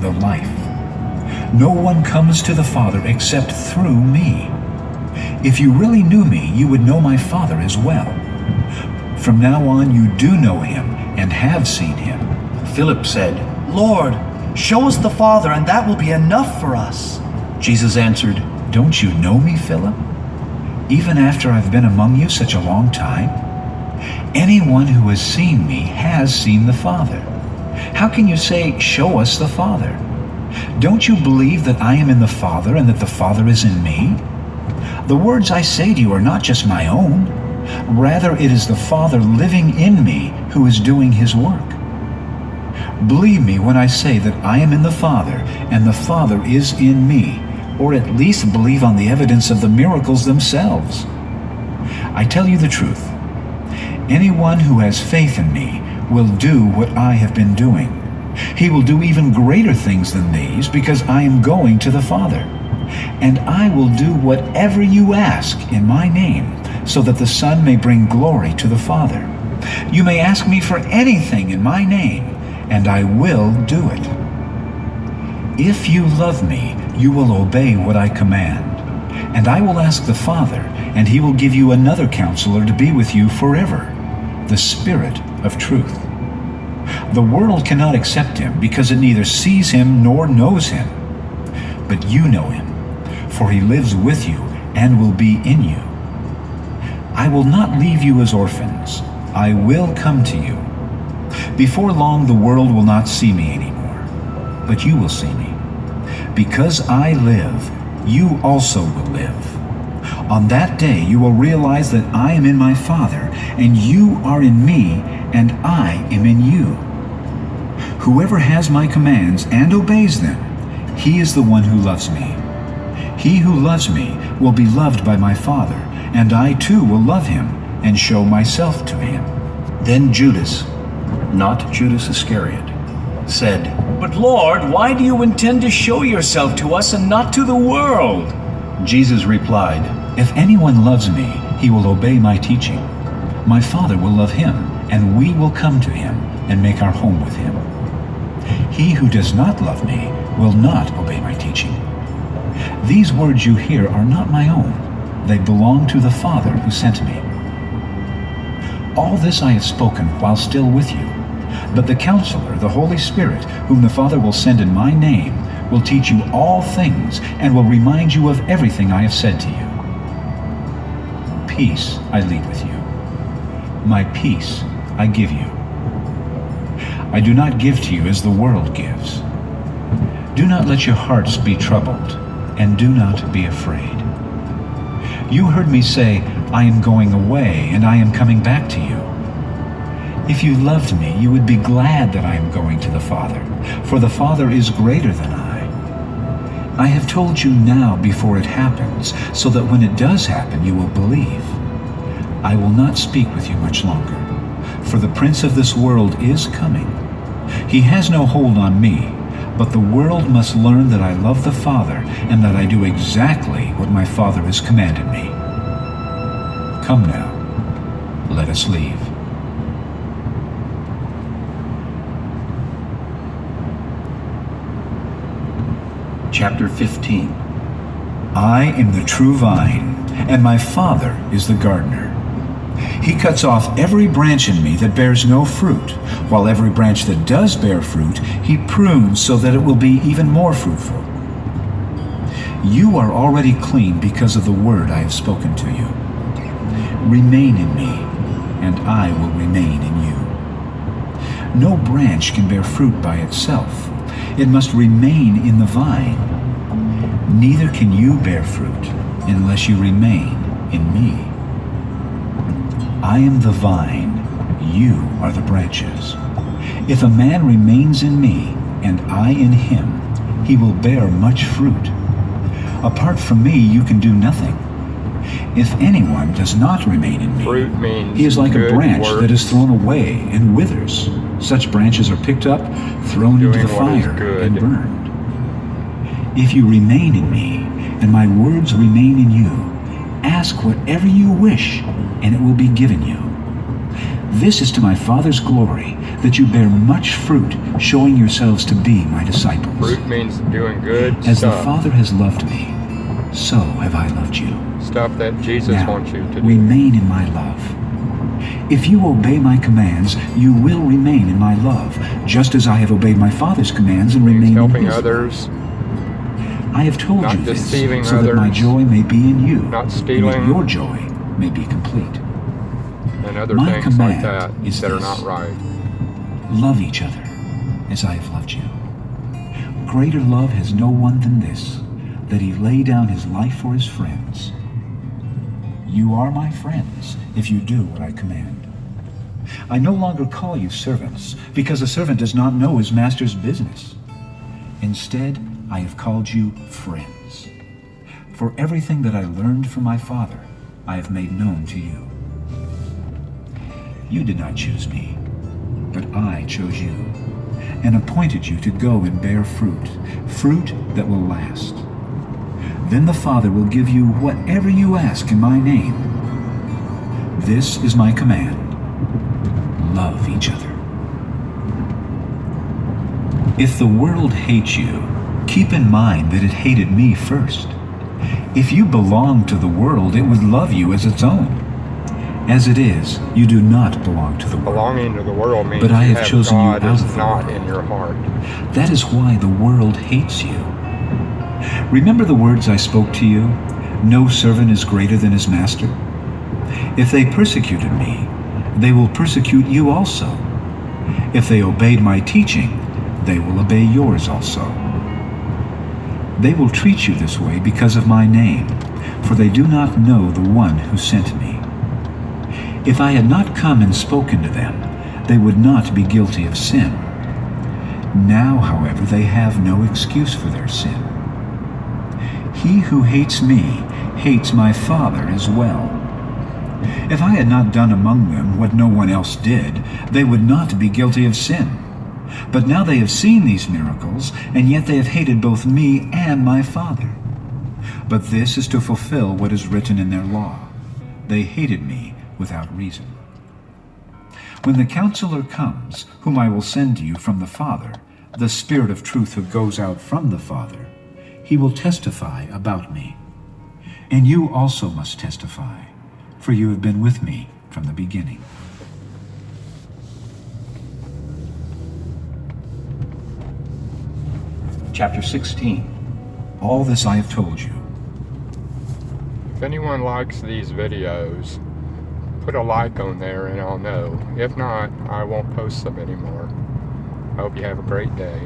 the life. No one comes to the Father except through me. If you really knew me, you would know my Father as well. From now on you do know him and have seen him." Philip said, "Lord, show us the Father, and that will be enough for us." Jesus answered, "Don't you know me, Philip? Even after I've been among you such a long time? Anyone who has seen me has seen the Father. How can you say, 'Show us the Father'? Don't you believe that I am in the Father and that the Father is in me? The words I say to you are not just my own. Rather, it is the Father living in me who is doing his work. Believe me when I say that I am in the Father and the Father is in me, or at least believe on the evidence of the miracles themselves. I tell you the truth. Anyone who has faith in me will do what I have been doing. He will do even greater things than these, because I am going to the Father. And I will do whatever you ask in my name, so that the Son may bring glory to the Father. You may ask me for anything in my name, and I will do it. If you love me, you will obey what I command. And I will ask the Father, and he will give you another counselor to be with you forever, the Spirit of truth. The world cannot accept him because it neither sees him nor knows him. But you know him, for he lives with you and will be in you. I will not leave you as orphans. I will come to you. Before long the world will not see me anymore, but you will see me. Because I live, you also will live. On that day you will realize that I am in my Father, and you are in me, and I am in you. Whoever has my commands and obeys them, he is the one who loves me. He who loves me will be loved by my Father, and I too will love him and show myself to him." Then Judas, not Judas Iscariot, said, "But Lord, why do you intend to show yourself to us and not to the world?" Jesus replied, "If anyone loves me, he will obey my teaching. My Father will love him, and we will come to him and make our home with him. He who does not love me will not obey my teaching. These words you hear are not my own. They belong to the Father who sent me. All this I have spoken while still with you. But the Counselor, the Holy Spirit, whom the Father will send in my name, will teach you all things and will remind you of everything I have said to you. Peace I leave with you. My peace I give you. I do not give to you as the world gives. Do not let your hearts be troubled, and do not be afraid. You heard me say, 'I am going away, and I am coming back to you.' If you loved me, you would be glad that I am going to the Father, for the Father is greater than I. I have told you now before it happens, so that when it does happen, you will believe. I will not speak with you much longer, for the prince of this world is coming. He has no hold on me, but the world must learn that I love the Father and that I do exactly what my Father has commanded me. Come now, let us leave." Chapter 15. I am the true vine, and my Father is the gardener. He cuts off every branch in me that bears no fruit, while every branch that does bear fruit, he prunes so that it will be even more fruitful. You are already clean because of the word I have spoken to you. Remain in me, and I will remain in you. No branch can bear fruit by itself. It must remain in the vine. Neither can you bear fruit unless you remain in me. I am the vine, you are the branches. If a man remains in me, and I in him, he will bear much fruit. Apart from me, you can do nothing. If anyone does not remain in me, Fruit means he is like a good branch works. that is thrown away and withers. Such branches are picked up, thrown into the Doing what is fire, good. and burned. If you remain in me, and my words remain in you, ask whatever you wish, and it will be given you. This is to my Father's glory, that you bear much fruit, showing yourselves to be my disciples. Fruit means doing good As the stuff. Father has loved me, so have I loved you. Stuff that Jesus Now, wants you to do. remain in my love. If you obey my commands, you will remain in my love, just as I have obeyed my Father's commands and Means remain in helping his. others, I have told not you this, deceiving so that my others, joy may be in you, not and that stealing. your joy may be complete. and other My things like command that is that are this. not right. Love each other as I have loved you. Greater love has no one than this, that he lay down his life for his friends. You are my friends if you do what I command. I no longer call you servants, because a servant does not know his master's business. Instead, I have called you friends. For everything that I learned from my Father, I have made known to you. You did not choose me, but I chose you, and appointed you to go and bear fruit, fruit that will last. Then the Father will give you whatever you ask in my name. This is my command. Love each other. If the world hates you, keep in mind that it hated me first. If you belonged to the world, it would love you as its own. As it is, you do not belong to the world. Belonging to the world means But I you have chosen you God out is of the not world. in your heart. That is why the world hates you. Remember the words I spoke to you? No servant is greater than his master. If they persecuted me, they will persecute you also. If they obeyed my teaching, they will obey yours also. They will treat you this way because of my name, for they do not know the one who sent me. If I had not come and spoken to them, they would not be guilty of sin. Now, however, they have no excuse for their sin. He who hates me hates my Father as well. If I had not done among them what no one else did, they would not be guilty of sin. But now they have seen these miracles, and yet they have hated both me and my Father. But this is to fulfill what is written in their law. They hated me without reason. When the Counselor comes, whom I will send to you from the Father, the Spirit of truth who goes out from the Father, he will testify about me. And you also must testify, for you have been with me from the beginning. Chapter 16. All this I have told you. If anyone likes these videos, put a like on there and I'll know. If not, I won't post them anymore. I hope you have a great day.